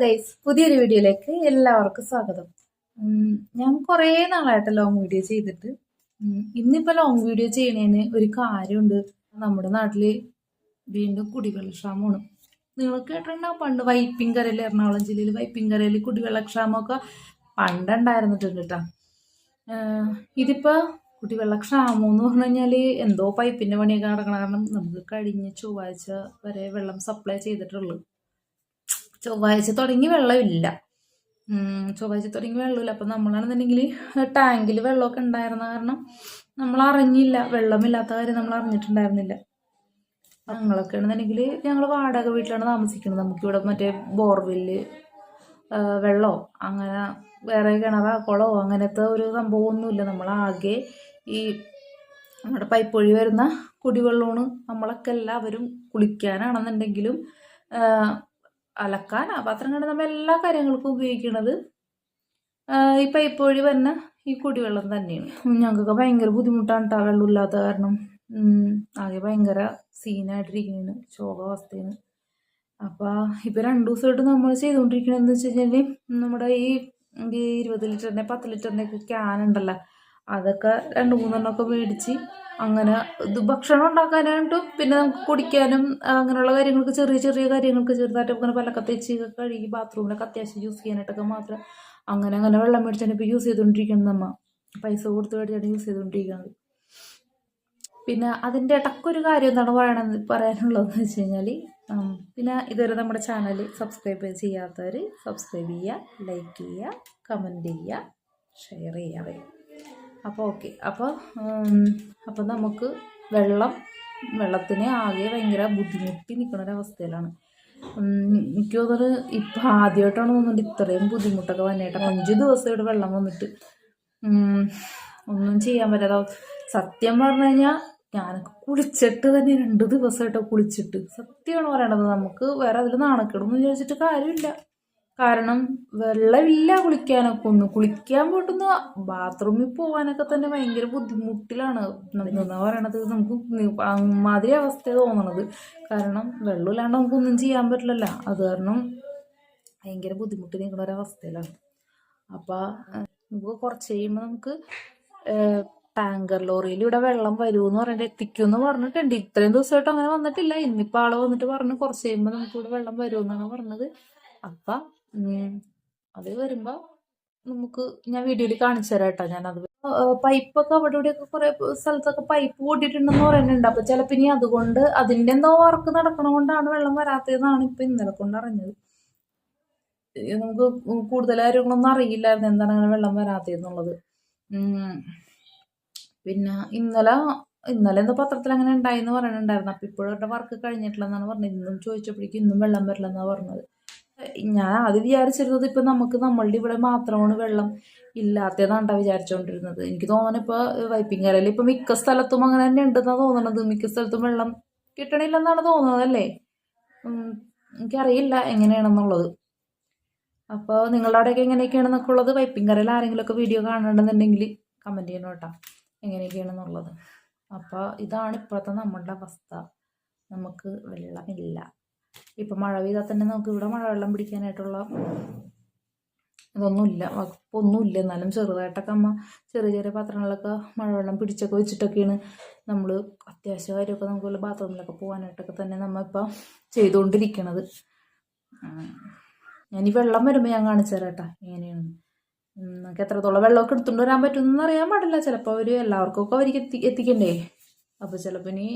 Guys, പുതിയൊരു വീഡിയോയിലേക്ക് എല്ലാവർക്കും സ്വാഗതം. ഞാൻ കുറേ നാളായിട്ട് ലോങ് വീഡിയോ ചെയ്തിട്ട് ഇന്നിപ്പോൾ ലോങ് വീഡിയോ ചെയ്യണതിന് ഒരു കാര്യമുണ്ട്. നമ്മുടെ നാട്ടിൽ വീണ്ടും കുടിവെള്ളക്ഷാമമാണ്. നിങ്ങൾ കേട്ടിട്ടുണ്ടാവും, പണ്ട് വൈപ്പിൻകരയിൽ, എറണാകുളം ജില്ലയിൽ വൈപ്പിൻകരയിൽ കുടിവെള്ളക്ഷാമമൊക്കെ പണ്ടുണ്ടായിരുന്നിട്ടുണ്ട് കേട്ടോ. ഇതിപ്പോൾ കുടിവെള്ളക്ഷാമം എന്ന് പറഞ്ഞു കഴിഞ്ഞാൽ എന്തോ പൈപ്പിൻ്റെ പണിയൊക്കെ നടക്കണം. കാരണം നമുക്ക് കഴിഞ്ഞ ചൊവ്വാഴ്ച വരെ വെള്ളം സപ്ലൈ ചെയ്തിട്ടുള്ളൂ. ചൊവ്വാഴ്ച തുടങ്ങി വെള്ളമില്ല. അപ്പം നമ്മളാണെന്നുണ്ടെങ്കിൽ ടാങ്കിൽ വെള്ളമൊക്കെ ഉണ്ടായിരുന്ന കാരണം നമ്മൾ അറിഞ്ഞില്ല, വെള്ളമില്ലാത്ത കാര്യം നമ്മൾ അറിഞ്ഞിട്ടുണ്ടായിരുന്നില്ല. ഞങ്ങളൊക്കെ ആണെന്നുണ്ടെങ്കിൽ ഞങ്ങൾ വാടക വീട്ടിലാണ് താമസിക്കുന്നത്. നമുക്കിവിടെ മറ്റേ ബോർവെല്ല് വെള്ളമോ അങ്ങനെ വേറെ കിണറോ കുളമോ അങ്ങനത്തെ ഒരു സംഭവമൊന്നുമില്ല. നമ്മളാകെ ഈ നമ്മുടെ പൈപ്പ് വഴി വരുന്ന കുടിവെള്ളമാണ്. നമ്മളൊക്കെ എല്ലാവരും കുളിക്കാനാണെന്നുണ്ടെങ്കിലും അലക്കാൻ, പാത്രം കണ്ട് നമ്മൾ എല്ലാ കാര്യങ്ങൾക്കും ഉപയോഗിക്കുന്നത് ഈ പൈപ്പ് വഴി വരുന്ന ഈ കുടിവെള്ളം തന്നെയാണ്. ഞങ്ങൾക്കൊക്കെ ഭയങ്കര ബുദ്ധിമുട്ടാണ് കേട്ടോ, വെള്ളമില്ലാത്ത കാരണം. ആകെ ഭയങ്കര സീനായിട്ടിരിക്കുന്നതാണ്, ശോകാവസ്ഥയാണ്. അപ്പോൾ ഇപ്പോൾ 2 ദിവസമായിട്ട് നമ്മൾ ചെയ്തുകൊണ്ടിരിക്കണമെന്ന് വെച്ച് കഴിഞ്ഞാൽ നമ്മുടെ ഈ 20 ലിറ്ററിൻ്റെ 10 ലിറ്ററിൻ്റെ ഒക്കെ ക്യാൻ ഉണ്ടല്ലോ, അതൊക്കെ 2-3 എണ്ണമൊക്കെ മേടിച്ച് അങ്ങനെ ഇത് ഭക്ഷണം ഉണ്ടാക്കാനായിട്ടും പിന്നെ നമുക്ക് കുടിക്കാനും അങ്ങനെയുള്ള കാര്യങ്ങൾക്ക്, ചെറിയ ചെറിയ കാര്യങ്ങൾക്ക് ചെറുതായിട്ട് അങ്ങനെ പല്ലൊക്കെ തേച്ച് കഴുകി ബാത്റൂമിലൊക്കെ അത്യാവശ്യം യൂസ് ചെയ്യാനായിട്ടൊക്കെ മാത്രം അങ്ങനെ വെള്ളം മേടിച്ചാണ് ഇപ്പോൾ യൂസ് ചെയ്തുകൊണ്ടിരിക്കുന്നത്. നമ്മൾ പൈസ കൊടുത്ത് മേടിച്ചാണ് യൂസ് ചെയ്തുകൊണ്ടിരിക്കുന്നത്. പിന്നെ അതിൻ്റെ ഇടയ്ക്കൊരു കാര്യം എന്താണ് പറയാനുള്ളതെന്ന് വെച്ച് കഴിഞ്ഞാൽ, പിന്നെ ഇതുവരെ നമ്മുടെ ചാനൽ സബ്സ്ക്രൈബ് ചെയ്യാത്തവർ സബ്സ്ക്രൈബ് ചെയ്യുക, ലൈക്ക് ചെയ്യുക, കമൻറ്റ് ചെയ്യുക, ഷെയർ ചെയ്യുക. അപ്പോൾ ഓക്കെ. അപ്പോൾ നമുക്ക് വെള്ളത്തിന് ആകെ ഭയങ്കര ബുദ്ധിമുട്ടി നിൽക്കുന്ന ഒരവസ്ഥയിലാണ്. എനിക്ക് തോന്നുന്നത് ഇപ്പം ആദ്യമായിട്ടാണ് തോന്നുന്നുണ്ട് ഇത്രയും ബുദ്ധിമുട്ടൊക്കെ വന്നിട്ട്. 5 ദിവസം ഇവിടെ വെള്ളം വന്നിട്ട് ഒന്നും ചെയ്യാൻ പറ്റാതെ. സത്യം പറഞ്ഞു കഴിഞ്ഞാൽ ഞാനൊക്കെ കുളിച്ചിട്ട് തന്നെ 2 ദിവസമായിട്ടോ കുളിച്ചിട്ട്. സത്യമാണ് പറയണത്. നമുക്ക് വേറെ അതിൽ നാണക്കേടൊന്നും വിചാരിച്ചിട്ട് കാര്യമില്ല. കാരണം വെള്ളമില്ല കുളിക്കാനൊക്കെ. കുളിക്കാൻ പോയിട്ടൊന്ന് ബാത്റൂമിൽ പോകാനൊക്കെ തന്നെ ഭയങ്കര ബുദ്ധിമുട്ടിലാണ് എന്നാ പറയണത്. നമുക്ക് മാതിരി അവസ്ഥ തോന്നണത്. കാരണം വെള്ളമില്ലാണ്ട് നമുക്കൊന്നും ചെയ്യാൻ പറ്റില്ലല്ലോ. അത് കാരണം ഭയങ്കര ബുദ്ധിമുട്ടി നിൽക്കുന്ന ഒരവസ്ഥയിലാണ്. അപ്പോൾ നമുക്ക് കുറച്ച് കഴിയുമ്പോൾ നമുക്ക് ടാങ്കർ ലോറിയിൽ ഇവിടെ വെള്ളം വരുമെന്ന് പറഞ്ഞിട്ട് എത്തിക്കുമെന്ന് പറഞ്ഞിട്ടുണ്ട്. ഇത്രയും ദിവസമായിട്ട് അങ്ങനെ വന്നിട്ടില്ല. ഇന്നിപ്പോൾ ആള് വന്നിട്ട് പറഞ്ഞു കുറച്ച് കഴിയുമ്പോൾ നമുക്കിവിടെ വെള്ളം വരുമെന്നാണ് പറഞ്ഞത്. അപ്പം അത് വരുമ്പോൾ നമുക്ക് ഞാൻ വീഡിയോയിൽ കാണിച്ചു തരാം കേട്ടോ. ഞാനത് പൈപ്പൊക്കെ അവിടെ ഇവിടെയൊക്കെ കുറേ സ്ഥലത്തൊക്കെ പൈപ്പ് പൊട്ടിയിട്ടുണ്ടെന്ന് പറയുന്നുണ്ട്. അപ്പോൾ ചിലപ്പോൾ ഇനി അതുകൊണ്ട് അതിൻ്റെ എന്തോ വർക്ക് നടക്കണ കൊണ്ടാണ് വെള്ളം വരാത്തതെന്നാണ് ഇപ്പം ഇന്നലെ കൊണ്ട് അറിഞ്ഞത്. നമുക്ക് കൂടുതൽ കാര്യങ്ങളൊന്നും അറിയില്ലായിരുന്നു എന്താണ് അങ്ങനെ വെള്ളം വരാത്തതെന്നുള്ളത്. പിന്നെ ഇന്നലെ എന്തോ പത്രത്തിൽ അങ്ങനെ ഉണ്ടായിന്ന് പറയുന്നുണ്ടായിരുന്നു. അപ്പം ഇപ്പോഴും അവരുടെ വർക്ക് കഴിഞ്ഞിട്ടില്ലെന്നാണ് പറഞ്ഞത്. ഇന്നും ചോദിച്ചപ്പോഴേക്കും ഇന്നും വെള്ളം വരില്ലെന്നാണ് പറഞ്ഞത്. ഞാൻ ആദ്യം വിചാരിച്ചിരുന്നത് ഇപ്പം നമുക്ക് നമ്മളുടെ ഇവിടെ മാത്രമാണ് വെള്ളം ഇല്ലാത്തതെന്നാണ് വിചാരിച്ചുകൊണ്ടിരുന്നത്. എനിക്ക് തോന്നുന്നു ഇപ്പോൾ വൈപ്പിൻകരയിൽ ഇപ്പം മിക്ക സ്ഥലത്തും അങ്ങനെ തന്നെ ഉണ്ടെന്നാണ് തോന്നുന്നത്. മിക്ക സ്ഥലത്തും വെള്ളം കിട്ടണില്ലെന്നാണ് തോന്നുന്നത് അല്ലേ? എനിക്കറിയില്ല എങ്ങനെയാണെന്നുള്ളത്. അപ്പോൾ നിങ്ങളുടെ അവിടെയൊക്കെ എങ്ങനെയൊക്കെയാണെന്നൊക്കെ ഉള്ളത് വൈപ്പിൻകരയിൽ ആരെങ്കിലുമൊക്കെ വീഡിയോ കാണണമെന്നുണ്ടെങ്കിൽ കമൻറ്റ് ചെയ്യണം കേട്ടോ, എങ്ങനെയൊക്കെയാണെന്നുള്ളത്. അപ്പോൾ ഇതാണ് ഇപ്പോഴത്തെ നമ്മളുടെ അവസ്ഥ. നമുക്ക് വെള്ളമില്ല. ഇപ്പം മഴ പെയ്താൽ തന്നെ നമുക്ക് ഇവിടെ മഴവെള്ളം പിടിക്കാനായിട്ടുള്ള ഇതൊന്നുമില്ല, വകുപ്പൊന്നുമില്ല. എന്നാലും ചെറുതായിട്ടൊക്കെ അമ്മ ചെറിയ ചെറിയ പാത്രങ്ങളിലൊക്കെ മഴവെള്ളം പിടിച്ചൊക്കെ വെച്ചിട്ടൊക്കെയാണ് നമ്മൾ അത്യാവശ്യ കാര്യമൊക്കെ നമുക്ക് വല്ല ബാത്റൂമിലൊക്കെ പോകാനായിട്ടൊക്കെ തന്നെ നമ്മൾ ഇപ്പം ചെയ്തുകൊണ്ടിരിക്കണത്. ഞാൻ ഈ വെള്ളം വരുമ്പോൾ ഞാൻ കാണിച്ചു തരാം കേട്ടോ എങ്ങനെയാണ്. നമുക്ക് എത്രത്തോളം വെള്ളമൊക്കെ എടുത്തുകൊണ്ട് വരാൻ പറ്റുമെന്ന് അറിയാൻ പാടില്ല. ചിലപ്പോൾ എല്ലാവർക്കൊക്കെ അവർക്ക് എത്തിക്കണ്ടേ. അപ്പോൾ ചിലപ്പോൾ ഇനി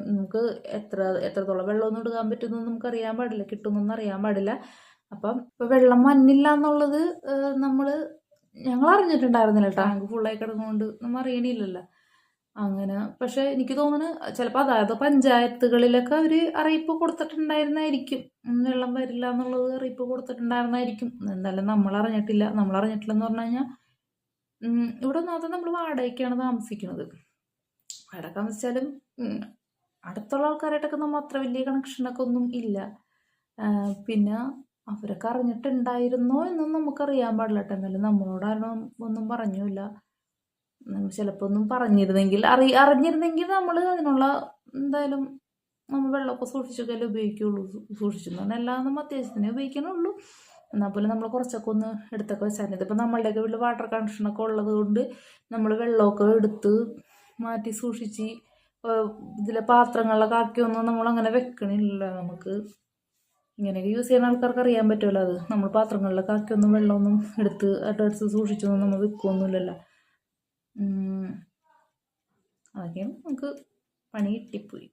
നമുക്ക് എത്രത്തോളം വെള്ളമൊന്നും എടുക്കാൻ പറ്റുമെന്നൊന്നും നമുക്ക് അറിയാൻ പാടില്ല, കിട്ടുമെന്നൊന്നും അറിയാൻ പാടില്ല. അപ്പം ഇപ്പോൾ വെള്ളം വന്നില്ല എന്നുള്ളത് ഞങ്ങൾ അറിഞ്ഞിട്ടുണ്ടായിരുന്നില്ല. ടാങ്ക് ഫുള്ളായി കിടന്നുകൊണ്ട് നമ്മൾ അറിയണില്ലല്ലോ അങ്ങനെ. പക്ഷെ എനിക്ക് തോന്നുന്നു ചിലപ്പോൾ അതായത് പഞ്ചായത്തുകളിലൊക്കെ അവർ അറിയിപ്പ് കൊടുത്തിട്ടുണ്ടായിരുന്നായിരിക്കും, വെള്ളം വരില്ല എന്നുള്ളത് അറിയിപ്പ് കൊടുത്തിട്ടുണ്ടായിരുന്നായിരിക്കും. എന്തായാലും നമ്മൾ അറിഞ്ഞിട്ടില്ലെന്ന് പറഞ്ഞു കഴിഞ്ഞാൽ ഇവിടെ ഒന്നാമത്തെ നമ്മൾ വാടകയ്ക്കാണ് താമസിക്കുന്നത്. വാടക താമസിച്ചാലും അടുത്തുള്ള ആൾക്കാരായിട്ടൊക്കെ നമ്മൾ അത്ര വലിയ കണക്ഷനൊക്കെ ഒന്നും ഇല്ല. പിന്നെ അവരൊക്കെ അറിഞ്ഞിട്ടുണ്ടായിരുന്നോ എന്നൊന്നും നമുക്കറിയാൻ പാടില്ല കേട്ടോ. എന്നാലും നമ്മളോടാരും ഒന്നും പറഞ്ഞില്ല. ചിലപ്പോൾ ഒന്നും പറഞ്ഞിരുന്നെങ്കിൽ അറിഞ്ഞിരുന്നെങ്കിൽ നമ്മൾ അതിനുള്ള എന്തായാലും നമ്മൾ വെള്ളമൊക്കെ സൂക്ഷിച്ചൊക്കെ ഉപയോഗിക്കുകയുള്ളൂ. സൂക്ഷിച്ചെന്ന് പറഞ്ഞാൽ എല്ലാം നമ്മൾ അത്യാവശ്യത്തിനേ ഉപയോഗിക്കണുള്ളൂ. എന്നാൽ പോലും നമ്മൾ കുറച്ചൊക്കെ ഒന്ന് എടുത്തൊക്കെ വെച്ചാൽ മതി. ഇതിപ്പോൾ നമ്മളുടെയൊക്കെ വീട്ടിൽ വാട്ടർ കണക്ഷനൊക്കെ ഉള്ളത് കൊണ്ട് നമ്മൾ വെള്ളമൊക്കെ എടുത്ത് മാറ്റി സൂക്ഷിച്ച് ഇതിലെ പാത്രങ്ങളിലൊക്കെ ആക്കിയൊന്നും നമ്മളങ്ങനെ വെക്കണില്ല. നമുക്ക് ഇങ്ങനെയൊക്കെ യൂസ് ചെയ്യുന്ന ആൾക്കാർക്ക് അറിയാൻ പറ്റുമല്ലോ. അത് നമ്മൾ പാത്രങ്ങളിലൊക്കെ ആക്കിയൊന്നും വെള്ളമൊന്നും എടുത്ത് സൂക്ഷിച്ചൊന്നും നമ്മൾ വെക്കുകയൊന്നുമില്ലല്ലോ. അതൊക്കെയാണ് നമുക്ക് പണി കിട്ടിപ്പോയി.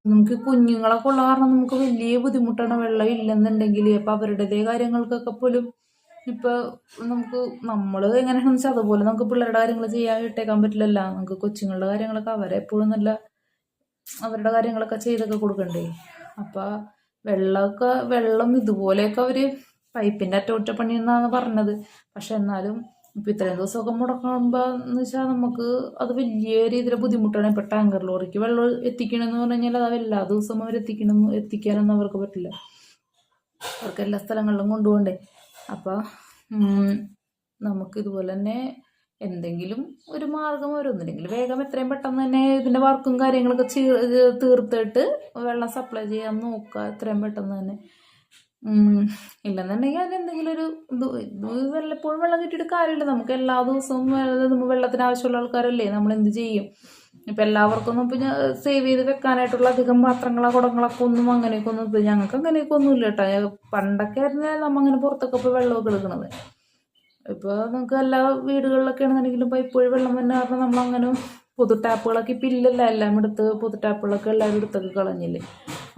നമുക്ക് കുഞ്ഞുങ്ങളൊക്കെ ഉള്ള കാരണം നമുക്ക് വലിയ ബുദ്ധിമുട്ടാണ് വെള്ളം ഇല്ലെന്നുണ്ടെങ്കിൽ. അപ്പം അവരുടേതേ കാര്യങ്ങൾക്കൊക്കെ പോലും ഇപ്പോൾ നമ്മൾ എങ്ങനെയാണെന്ന് വെച്ചാൽ അതുപോലെ നമുക്ക് പിള്ളേരുടെ കാര്യങ്ങൾ ചെയ്യാൻ ഇട്ടേക്കാൻ പറ്റില്ലല്ലോ. നമുക്ക് കൊച്ചുങ്ങളുടെ കാര്യങ്ങളൊക്കെ അവരെപ്പോഴും നല്ല അവരുടെ കാര്യങ്ങളൊക്കെ ചെയ്തൊക്കെ കൊടുക്കണ്ടേ. അപ്പം വെള്ളം ഇതുപോലെയൊക്കെ അവർ പൈപ്പിൻ്റെ അറ്റകുറ്റപ്പണി എന്നാണ് പറഞ്ഞത്. പക്ഷെ എന്നാലും ഇപ്പം ഇത്രയും ദിവസമൊക്കെ മുടക്കുമ്പോൾ എന്ന് വെച്ചാൽ നമുക്ക് അത് വലിയ രീതിയിൽ ബുദ്ധിമുട്ടാണ്. ഇപ്പം ടാങ്കർ ലോറിക്ക് വെള്ളം എത്തിക്കണമെന്ന് പറഞ്ഞു കഴിഞ്ഞാൽ അത് എല്ലാ ദിവസവും എത്തിക്കാനൊന്നും അവർക്ക് പറ്റില്ല. അവർക്ക് എല്ലാ സ്ഥലങ്ങളിലും കൊണ്ടുപോകണ്ടേ. അപ്പം നമുക്കിതുപോലെ തന്നെ എന്തെങ്കിലും ഒരു മാർഗം വരുന്നില്ലെങ്കിൽ വേഗം എത്രയും പെട്ടെന്ന് തന്നെ ഇതിൻ്റെ വർക്കും കാര്യങ്ങളൊക്കെ തീർത്തിട്ട് വെള്ളം സപ്ലൈ ചെയ്യാൻ നോക്കുക എത്രയും പെട്ടെന്ന് തന്നെ. ഇല്ലെന്നുണ്ടെങ്കിൽ അതിനെന്തെങ്കിലും ഒരു വല്ലപ്പോഴും വെള്ളം കിട്ടിയിട്ട് കാര്യമില്ല. നമുക്ക് എല്ലാ ദിവസവും നമ്മൾ വെള്ളത്തിന് ആവശ്യമുള്ള ആൾക്കാരല്ലേ. നമ്മൾ എന്ത് ചെയ്യും? ഇപ്പം എല്ലാവർക്കൊന്നും ഇപ്പം സേവ് ചെയ്ത് വെക്കാനായിട്ടുള്ള അധികം പാത്രങ്ങളോ കുടങ്ങളൊക്കെ ഒന്നും അങ്ങനെയൊക്കെ ഒന്നും ഇപ്പം ഞങ്ങൾക്ക് അങ്ങനെയൊക്കെ ഒന്നുമില്ല കേട്ടോ. പണ്ടൊക്കെ ആയിരുന്നേ നമ്മൾ അങ്ങനെ പുറത്തൊക്കെ പോയി വെള്ളമൊക്കെ എടുക്കണത്. ഇപ്പോൾ നമുക്ക് എല്ലാ വീടുകളിലൊക്കെ ആണെന്നുണ്ടെങ്കിലും പൈപ്പ് വഴി വെള്ളം തന്നെ കാരണം നമ്മളങ്ങനെ പൊതു ടാപ്പുകളൊക്കെ ഇപ്പം ഇല്ലല്ലോ. എല്ലാം എടുത്ത് പൊതു ടാപ്പുകളൊക്കെ എല്ലാവരും എടുത്തൊക്കെ കളഞ്ഞില്ലേ.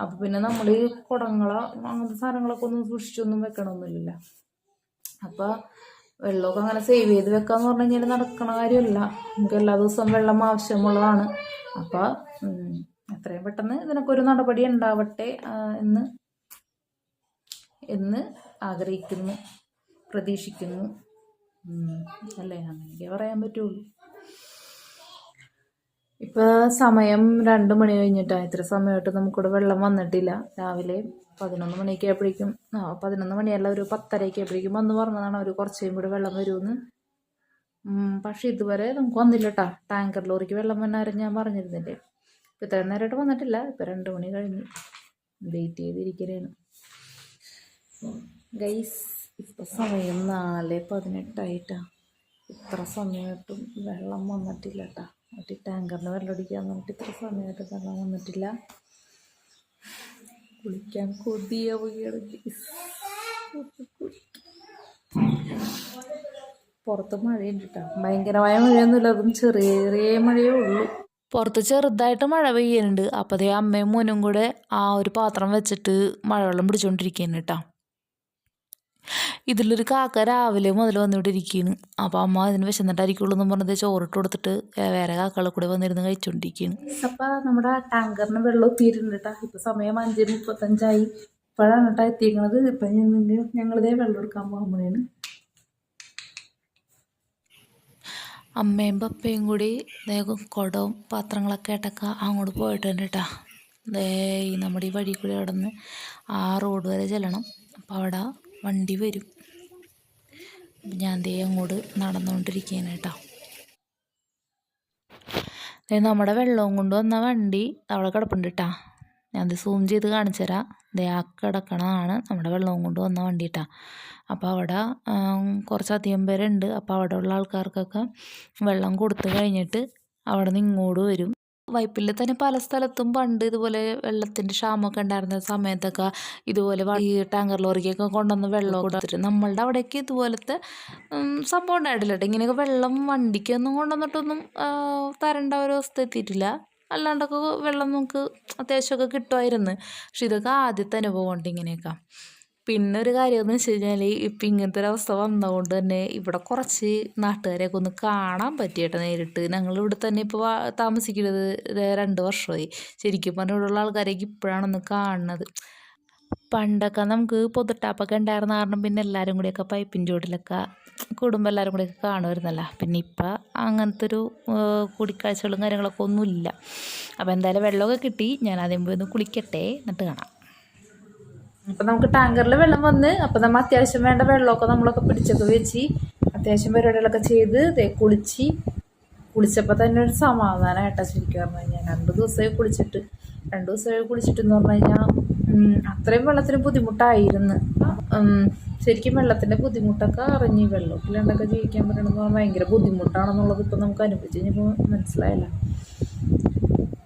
അപ്പം പിന്നെ നമ്മൾ ഈ കുടങ്ങളോ അങ്ങനത്തെ സാധനങ്ങളൊക്കെ ഒന്നും സൂക്ഷിച്ചൊന്നും വെക്കണമൊന്നുമില്ല. അപ്പം വെള്ളമൊക്കെ അങ്ങനെ സേവ് ചെയ്ത് വെക്കാന്ന് പറഞ്ഞു കഴിഞ്ഞാൽ നടക്കണ കാര്യമല്ല. നമുക്ക് എല്ലാ ദിവസവും വെള്ളം ആവശ്യമുള്ളതാണ്. അപ്പം എത്രയും പെട്ടെന്ന് ഇതിനൊക്കെ ഒരു നടപടി ഉണ്ടാവട്ടെ എന്ന് ആഗ്രഹിക്കുന്നു, പ്രതീക്ഷിക്കുന്നു. അല്ലേ, അങ്ങനെയൊക്കെ പറയാൻ പറ്റുള്ളൂ. ഇപ്പം സമയം 2 മണി കഴിഞ്ഞിട്ടാണ്. ഇത്ര സമയമായിട്ട് നമുക്കിവിടെ വെള്ളം വന്നിട്ടില്ല. രാവിലെ 11 മണിയൊക്കെ ആയപ്പോഴേക്കും 11 മണിയല്ല, ഒരു 10:30 ആയപ്പോഴേക്കും വന്ന് പറഞ്ഞതാണ് അവർ കുറച്ചും കൂടെ വെള്ളം വരുമെന്ന്. പക്ഷെ ഇതുവരെ നമുക്ക് വന്നില്ല കേട്ടോ. ടാങ്കർ ലോറിക്ക് വെള്ളം വന്നാരും ഞാൻ പറഞ്ഞിരുന്നില്ലേ. ഇപ്പം ഇത്രയും നേരമായിട്ട് വന്നിട്ടില്ല. ഇപ്പം 2 മണി കഴിഞ്ഞ് വെയിറ്റ് ചെയ്തിരിക്കലാണ് ഗൈസ്. ഇപ്പം സമയം 4:18 ഇത്ര സമയമായിട്ടും വെള്ളം വന്നിട്ടില്ല കേട്ടോ. മറ്റേ ടാങ്കറിന് വെള്ളം അടിക്കാൻ പറഞ്ഞിട്ട് ഇത്ര സമയമായിട്ട് വെള്ളം വന്നിട്ടില്ല. കുളിക്കാൻ കൊതിയാവുകയാണ്. പുറത്ത് മഴയുണ്ട് കേട്ടോ. ഭയങ്കരമായ മഴയൊന്നുമില്ല, അതും ചെറിയ ചെറിയ മഴയേ ഉള്ളൂ. പുറത്ത് ചെറുതായിട്ട് മഴ പെയ്യുന്നുണ്ട്. അപ്പോൾ അതേ അമ്മയും മോനും കൂടെ ആ ഒരു പാത്രം വെച്ചിട്ട് മഴവെള്ളം പിടിച്ചുകൊണ്ടിരിക്കുകയാണ് കേട്ടോ. ഇതിലൊരു കാക്ക രാവിലെ മുതൽ വന്നിവിടെ ഇരിക്കുകയാണ്. അപ്പോൾ അമ്മ അതിന് വിശന്നിട്ടായിരിക്കുള്ളൂ എന്ന് പറഞ്ഞത് ചോറിട്ട് കൊടുത്തിട്ട് വേറെ കാക്കകളെ കൂടെ വന്നിരുന്ന് കഴിച്ചുകൊണ്ടിരിക്കുകയാണ്. അപ്പം നമ്മുടെ ടാങ്കറിന് വെള്ളം എത്തിയിട്ടുണ്ട് കേട്ടോ. ഇപ്പം സമയം 5:35 ഇപ്പോഴാണ് കേട്ടോ എത്തിയിരിക്കുന്നത്. ഇപ്പം ഞങ്ങളിതേ വെള്ളം എടുക്കാൻ പോകുമ്പോഴാണ് അമ്മയും പപ്പയും കൂടി കുടവും പാത്രങ്ങളൊക്കെ ആയിട്ടൊക്കെ അങ്ങോട്ട് പോയിട്ടുണ്ട് കേട്ടോ. നമ്മുടെ ഈ വഴി കൂടി അവിടെ നിന്ന് ആ റോഡ് വരെ ചെല്ലണം. അപ്പോൾ അവിടെ വണ്ടി വരും. ഞാൻ അങ്ങോട്ട് നടന്നുകൊണ്ടിരിക്കുകയാണ് കേട്ടോ. നമ്മുടെ വെള്ളവും കൊണ്ട് വന്ന വണ്ടി അവിടെ കിടപ്പുണ്ട് കേട്ടോ. ഞാൻ സൂം ചെയ്ത് കാണിച്ചു തരാം. ആ കിടക്കണതാണ് നമ്മുടെ വെള്ളവും കൊണ്ട് വന്ന വണ്ടി കേട്ടോ. അപ്പോൾ അവിടെ കുറച്ചധികം പേരുണ്ട്. അപ്പോൾ അവിടെ ഉള്ള ആൾക്കാർക്കൊക്കെ വെള്ളം കൊടുത്തു കഴിഞ്ഞിട്ട് അവിടെ നിന്ന് ഇങ്ങോട്ട് വരും. വൈപ്പിൽ തന്നെ പല സ്ഥലത്തും പണ്ട് ഇതുപോലെ വെള്ളത്തിൻ്റെ ക്ഷാമമൊക്കെ ഉണ്ടായിരുന്ന സമയത്തൊക്കെ ഇതുപോലെ ഈ ടാങ്കർ ലോറിക്കൊക്കെ കൊണ്ടുവന്ന് വെള്ളം കൊടുത്തിട്ട് നമ്മളുടെ അവിടേക്ക് ഇതുപോലത്തെ സംഭവം ഉണ്ടായിട്ടില്ല കേട്ടോ. ഇങ്ങനെയൊക്കെ വെള്ളം വണ്ടിക്കൊന്നും കൊണ്ടുവന്നിട്ടൊന്നും തരേണ്ട ഒരു അവസ്ഥ എത്തിയിട്ടില്ല. അല്ലാണ്ടൊക്കെ വെള്ളം നമുക്ക് അത്യാവശ്യമൊക്കെ കിട്ടുമായിരുന്നു. പക്ഷെ ഇതൊക്കെ ആദ്യത്തെ അനുഭവം ഉണ്ട് ഇങ്ങനെയൊക്കെ. പിന്നെ ഒരു കാര്യം എന്ന് വെച്ച് കഴിഞ്ഞാൽ ഇപ്പം ഇങ്ങനത്തെ ഒരു അവസ്ഥ വന്നതുകൊണ്ട് തന്നെ ഇവിടെ കുറച്ച് നാട്ടുകാരെയൊക്കെ ഒന്ന് കാണാൻ പറ്റിയിട്ട് നേരിട്ട്. ഞങ്ങളിവിടെ തന്നെ ഇപ്പോൾ താമസിക്കുന്നത് 2 വർഷമായി. ശരിക്കും പറഞ്ഞാൽ ഇവിടെയുള്ള ആൾക്കാരേക്ക് ഇപ്പോഴാണൊന്ന് കാണുന്നത്. പണ്ടൊക്കെ നമുക്ക് പൊതുട്ടാപ്പൊക്കെ ഉണ്ടായിരുന്ന കാരണം പിന്നെ എല്ലാവരും കൂടിയൊക്കെ പൈപ്പിൻ ചൂടിലൊക്കെ കൂടുമ്പോൾ എല്ലാവരും കൂടിയൊക്കെ കാണുമായിരുന്നല്ലോ. പിന്നെ ഇപ്പം അങ്ങനത്തെ ഒരു കൂടിക്കാഴ്ചകളും കാര്യങ്ങളൊക്കെ ഒന്നുമില്ല. അപ്പോൾ എന്തായാലും വെള്ളമൊക്കെ കിട്ടി. ഞാൻ ആദ്യം പോയി ഒന്ന് കുളിക്കട്ടെ, എന്നിട്ട് കാണാം. അപ്പം നമുക്ക് ടാങ്കറിൽ വെള്ളം വന്ന് അപ്പം നമ്മൾ അത്യാവശ്യം വേണ്ട വെള്ളമൊക്കെ നമ്മളൊക്കെ പിടിച്ചൊക്കെ വെച്ച് അത്യാവശ്യം പരിപാടികളൊക്കെ ചെയ്ത് കുളിച്ച് കുളിച്ചപ്പോൾ തന്നെ ഒരു സമാധാനമായിട്ടാണ് ശരിക്കും പറഞ്ഞു കഴിഞ്ഞാൽ. 2 ദിവസമായി കുളിച്ചിട്ടെന്ന് പറഞ്ഞു കഴിഞ്ഞാൽ അത്രയും വെള്ളത്തിന് ബുദ്ധിമുട്ടായിരുന്നു. ശരിക്കും വെള്ളത്തിൻ്റെ ബുദ്ധിമുട്ടൊക്കെ അറിഞ്ഞ് വെള്ളത്തിലുണ്ടൊക്കെ ജീവിക്കാൻ പറ്റണമെന്ന് പറഞ്ഞാൽ ഭയങ്കര ബുദ്ധിമുട്ടാണെന്നുള്ളത് ഇപ്പം നമുക്ക് അനുഭവിച്ച് കഴിഞ്ഞപ്പോൾ മനസ്സിലായില്ല.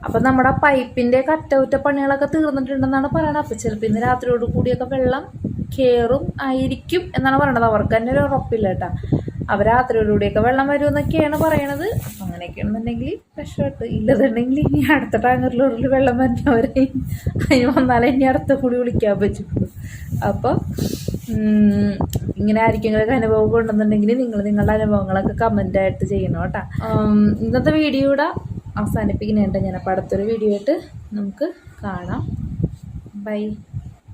അപ്പം നമ്മുടെ പൈപ്പിൻ്റെ അറ്റകുറ്റപ്പണികളൊക്കെ തീർന്നിട്ടുണ്ടെന്നാണ് പറയണത്. അപ്പം ചിലപ്പോൾ ഇന്ന് രാത്രിയോട് കൂടിയൊക്കെ വെള്ളം കയറും ആയിരിക്കും എന്നാണ് പറയണത്. അവർക്ക് തന്നെ ഒരു ഉറപ്പില്ല കേട്ടോ. അവർ രാത്രിയോടുകൂടിയൊക്കെ വെള്ളം വരുമെന്നൊക്കെയാണ് പറയണത്. അപ്പം അങ്ങനെയൊക്കെയാണെന്നുണ്ടെങ്കിൽ രക്ഷപ്പെട്ട്, ഇല്ലതുണ്ടെങ്കിൽ ഇനി അടുത്ത ടാങ്കറിലോടിൽ വെള്ളം വരുന്നവരെ അതിന് വന്നാലേ ഇനി അടുത്ത കൂടി വിളിക്കാൻ പറ്റുള്ളൂ. അപ്പോൾ ഇങ്ങനെ ആയിരിക്കും അനുഭവം ഉണ്ടെന്നുണ്ടെങ്കിൽ നിങ്ങൾ നിങ്ങളുടെ അനുഭവങ്ങളൊക്കെ കമൻ്റായിട്ട് ചെയ്യണം കേട്ടോ. ഇന്നത്തെ വീഡിയോ ഇവിടെ അവസാനിപ്പിക്കുന്നുണ്ട് ഞാൻ. അപ്പോൾ അടുത്തൊരു വീഡിയോ ആയിട്ട് നമുക്ക് കാണാം. ബൈ.